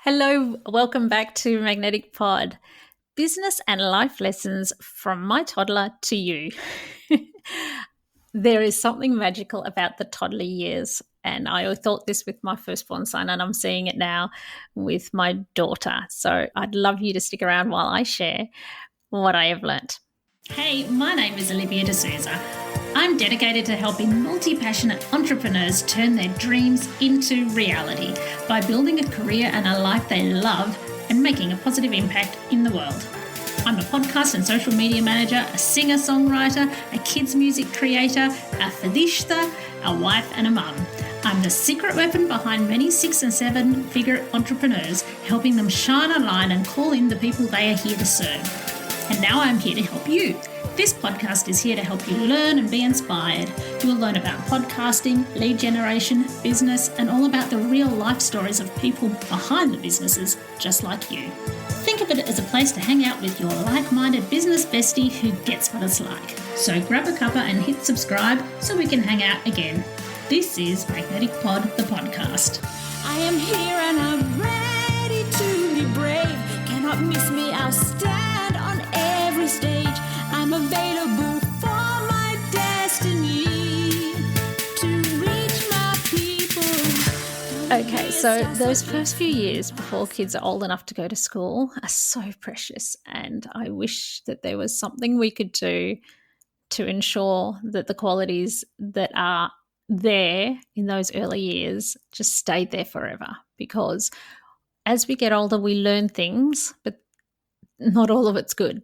Hello, welcome back to Magnetic Pod. Business and life lessons from my toddler to you. There is something magical about the toddler years, and I thought this with my firstborn son, and I'm seeing it now with my daughter. So I'd love you to stick around while I share what I have learnt. Hey, my name is Olivia D'Souza. I'm dedicated to helping multi-passionate entrepreneurs turn their dreams into reality by building a career and a life they love and making a positive impact in the world. I'm a podcast and social media manager, a singer-songwriter, a kids music creator, a fadishta, a wife and a mum. I'm the secret weapon behind many 6- and 7-figure entrepreneurs, helping them shine a light and call in the people they are here to serve. And now I'm here to help you. This podcast is here to help you learn and be inspired. You'll learn about podcasting, lead generation, business, and all about the real life stories of people behind the businesses, just like you. Think of it as a place to hang out with your like-minded business bestie who gets what it's like. So grab a cuppa and hit subscribe so we can hang out again. This is Magnetic Pod, the podcast. I am here and I'm ready to be brave. Cannot miss me, I'll stand on every stage. I'm available for my destiny to reach my people. Okay, so those first few years before kids are old enough to go to school are so precious, and I wish that there was something we could do to ensure that the qualities that are there in those early years just stayed there forever, because as we get older we learn things, but not all of it's good.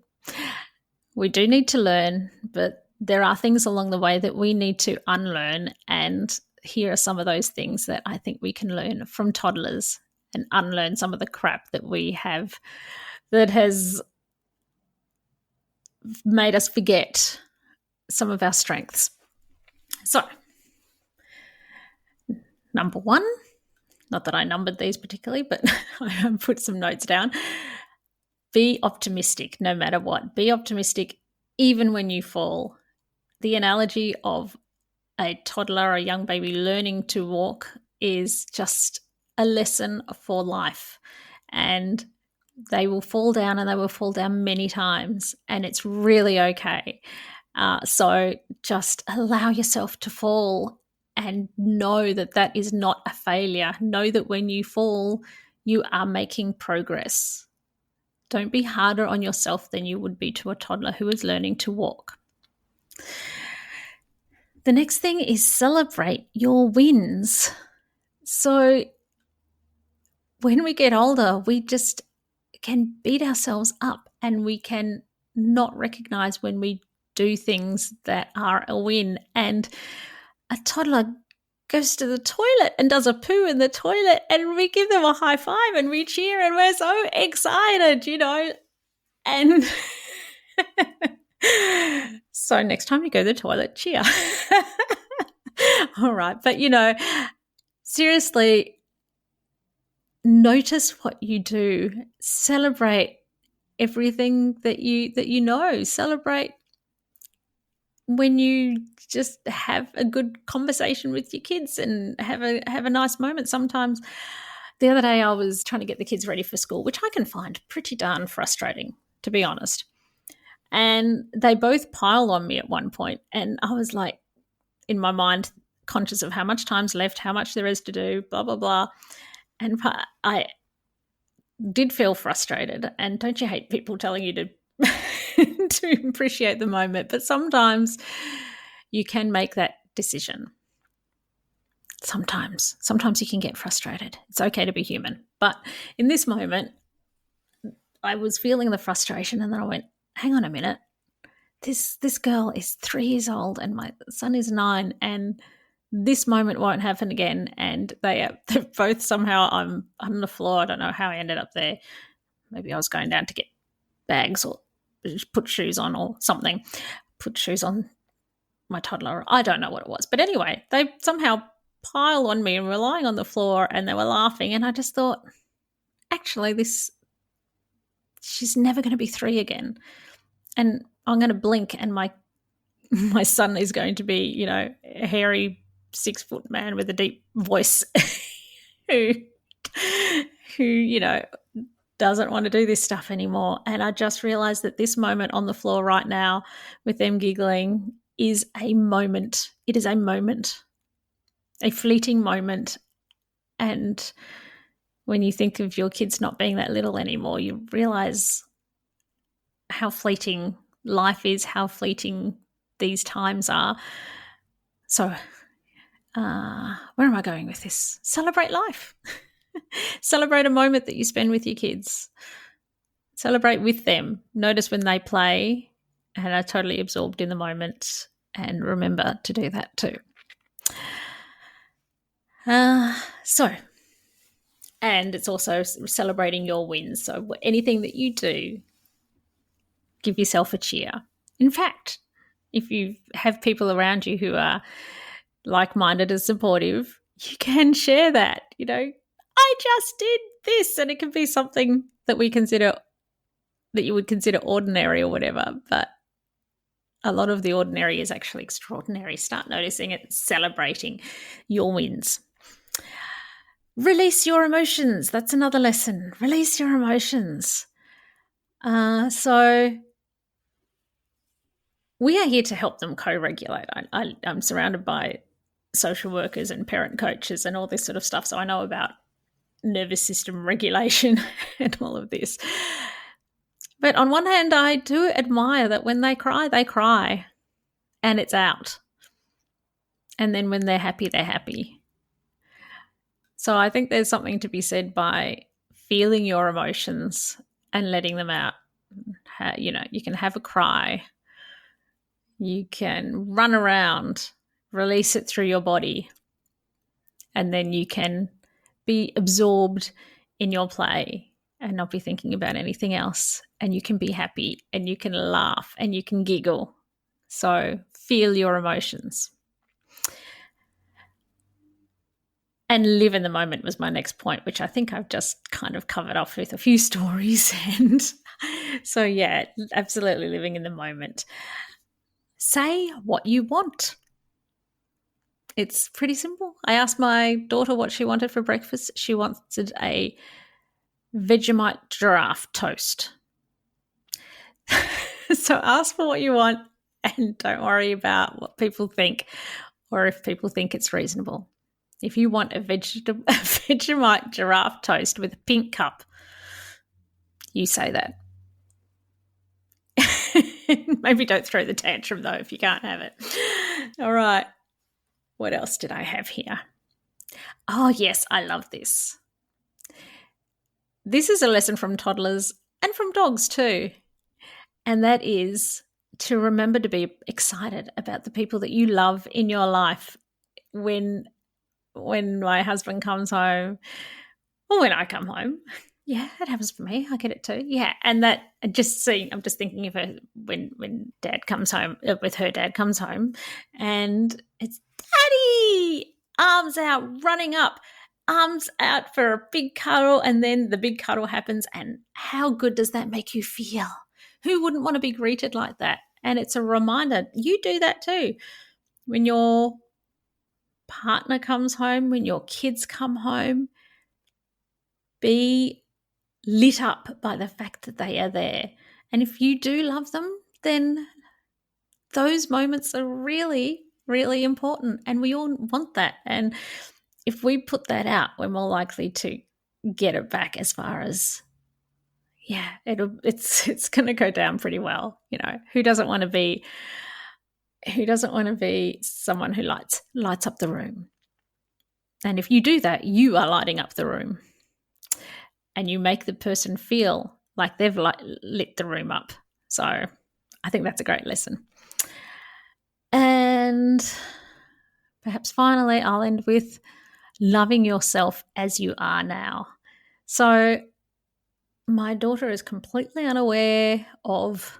We do need to learn, but there are things along the way that we need to unlearn, and here are some of those things that I think we can learn from toddlers and unlearn some of the crap that we have that has made us forget some of our strengths. So, number one, not that I numbered these particularly, but I put some notes down. Be optimistic no matter what. Be optimistic even when you fall. The analogy of a toddler, a young baby learning to walk is just a lesson for life. And they will fall down, and they will fall down many times, and it's really okay. So just allow yourself to fall and know that that is not a failure. Know that when you fall, you are making progress. Don't be harder on yourself than you would be to a toddler who is learning to walk. The next thing is celebrate your wins. So when we get older, we just can beat ourselves up, and we can not recognize when we do things that are a win. And a toddler goes to the toilet and does a poo in the toilet, and we give them a high five and we cheer and we're so excited, and so next time you go to the toilet, cheer. All right. But, seriously, notice what you do. Celebrate everything that you know. Celebrate when you just have a good conversation with your kids and have a nice moment. Sometimes, the other day I was trying to get the kids ready for school, which I can find pretty darn frustrating, to be honest. And they both piled on me at one point, and I was like, in my mind, conscious of how much time's left, how much there is to do, blah, blah, blah. And I did feel frustrated. And don't you hate people telling you to to appreciate the moment? But sometimes you can make that decision. Sometimes you can get frustrated. It's okay to be human. But in this moment, I was feeling the frustration, and then I went, hang on a minute. This girl is 3 years old and my son is 9, and this moment won't happen again. And they're both somehow, I'm on the floor. I don't know how I ended up there. Maybe I was going down to get bags or put shoes on or something. Put shoes on my toddler. I don't know what it was. But anyway, they somehow piled on me and were lying on the floor, and they were laughing. And I just thought, actually, she's never going to be 3 again. And I'm going to blink, and my son is going to be, a hairy 6-foot man with a deep voice who who, doesn't want to do this stuff anymore. And I just realized that this moment on the floor right now with them giggling is a moment. It is a moment, a fleeting moment. And when you think of your kids not being that little anymore, you realize how fleeting life is, how fleeting these times are. So, where am I going with this? Celebrate life. Celebrate a moment that you spend with your kids. Celebrate with them. Notice when they play and are totally absorbed in the moment, and remember to do that too. And it's also celebrating your wins. So anything that you do, give yourself a cheer. In fact, if you have people around you who are like-minded and supportive, you can share that. I just did this, and it can be something that you would consider ordinary or whatever, but a lot of the ordinary is actually extraordinary. Start noticing it, celebrating your wins. Release your emotions. That's another lesson. Release your emotions. So we are here to help them co-regulate. I'm surrounded by social workers and parent coaches and all this sort of stuff, so I know about nervous system regulation and all of this. But on one hand, I do admire that when they cry and it's out. And then when they're happy, they're happy. So I think there's something to be said by feeling your emotions and letting them out. You can have a cry. You can run around, release it through your body. And then you can be absorbed in your play and not be thinking about anything else. And you can be happy and you can laugh and you can giggle. So feel your emotions. And live in the moment was my next point, which I think I've just kind of covered off with a few stories. And so, yeah, absolutely living in the moment. Say what you want. It's pretty simple. I asked my daughter what she wanted for breakfast. She wanted a Vegemite giraffe toast. So ask for what you want and don't worry about what people think or if people think it's reasonable. If you want a Vegemite giraffe toast with a pink cup, you say that. Maybe don't throw the tantrum, though, if you can't have it. All right. What else did I have here? Oh, yes, I love this. This is a lesson from toddlers and from dogs too. And that is to remember to be excited about the people that you love in your life. When my husband comes home, or when I come home, yeah, that happens for me. I get it too. Yeah, and that I'm just thinking of her when Dad comes home, with her dad comes home, and it's Daddy, arms out, running up, arms out for a big cuddle, and then the big cuddle happens, and how good does that make you feel? Who wouldn't want to be greeted like that? And it's a reminder, you do that too. When your partner comes home, when your kids come home, be lit up by the fact that they are there. And if you do love them, then those moments are really, really important. And we all want that. And if we put that out, we're more likely to get it back as far as, yeah, it's going to go down pretty well. Who doesn't want to be someone who lights up the room? And if you do that, you are lighting up the room. And you make the person feel like they've lit the room up. So I think that's a great lesson. And perhaps finally, I'll end with loving yourself as you are now. So my daughter is completely unaware of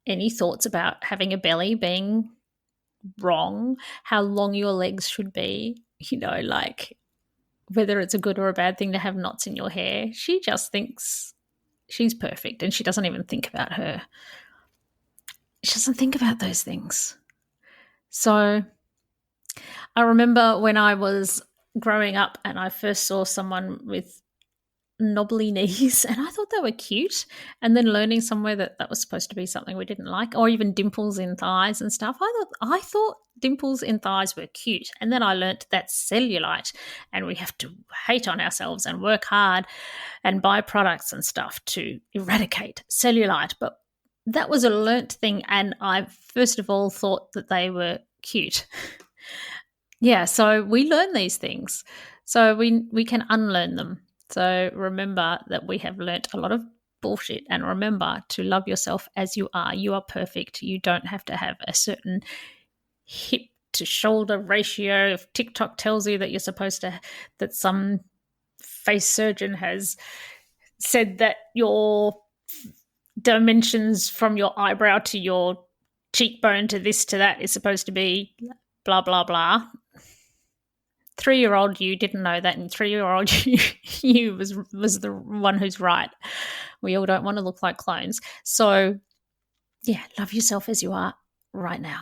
any thoughts about having a belly being wrong, how long your legs should be, like whether it's a good or a bad thing to have knots in your hair. She just thinks she's perfect and she doesn't even think about her. She doesn't think about those things. So I remember when I was growing up and I first saw someone with knobbly knees, and I thought they were cute. And then learning somewhere that that was supposed to be something we didn't like, or even dimples in thighs and stuff. I thought dimples in thighs were cute, and then I learnt that's cellulite, and we have to hate on ourselves and work hard and buy products and stuff to eradicate cellulite. But that was a learnt thing, and I first of all thought that they were cute. Yeah, so we learn these things. So we can unlearn them. So remember that we have learnt a lot of bullshit, and remember to love yourself as you are. You are perfect. You don't have to have a certain hip to shoulder ratio. If TikTok tells you that you're supposed to, that some face surgeon has said that your dimensions from your eyebrow to your cheekbone to this to that is supposed to be blah, blah, blah. 3-year-old you didn't know that, and 3-year-old you was the one who's right. We all don't want to look like clones. So, yeah, love yourself as you are right now.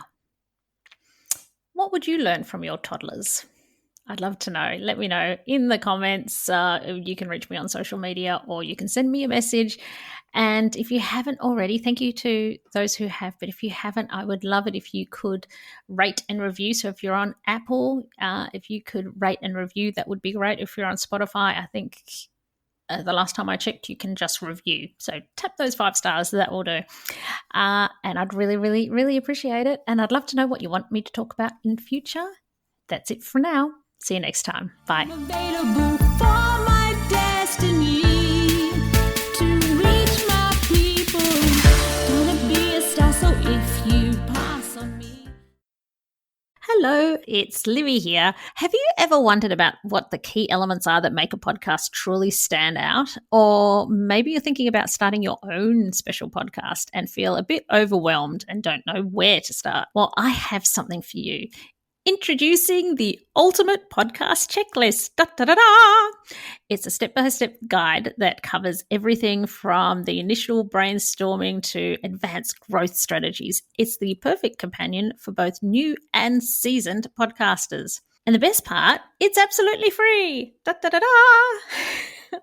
What would you learn from your toddlers? I'd love to know. Let me know in the comments. You can reach me on social media, or you can send me a message. And if you haven't already, thank you to those who have. But if you haven't, I would love it if you could rate and review. So if you're on Apple, if you could rate and review, that would be great. If you're on Spotify, I think the last time I checked, you can just review. So tap those 5 stars. That will do. And I'd really, really, really appreciate it. And I'd love to know what you want me to talk about in future. That's it for now. See you next time. Bye. I'm available for my destiny to reach my people. Gonna be a star, so if you pass on me. Hello, it's Livy here. Have you ever wondered about what the key elements are that make a podcast truly stand out? Or maybe you're thinking about starting your own special podcast and feel a bit overwhelmed and don't know where to start? Well, I have something for you. Introducing the Ultimate Podcast Checklist. Da, da, da, da. It's a step-by-step guide that covers everything from the initial brainstorming to advanced growth strategies. It's the perfect companion for both new and seasoned podcasters. And the best part, it's absolutely free. Da, da, da, da.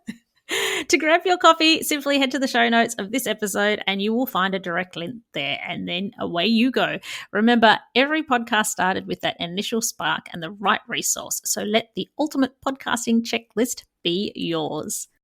To grab your copy, simply head to the show notes of this episode and you will find a direct link there, and then away you go. Remember, every podcast started with that initial spark and the right resource. So let the ultimate podcasting checklist be yours.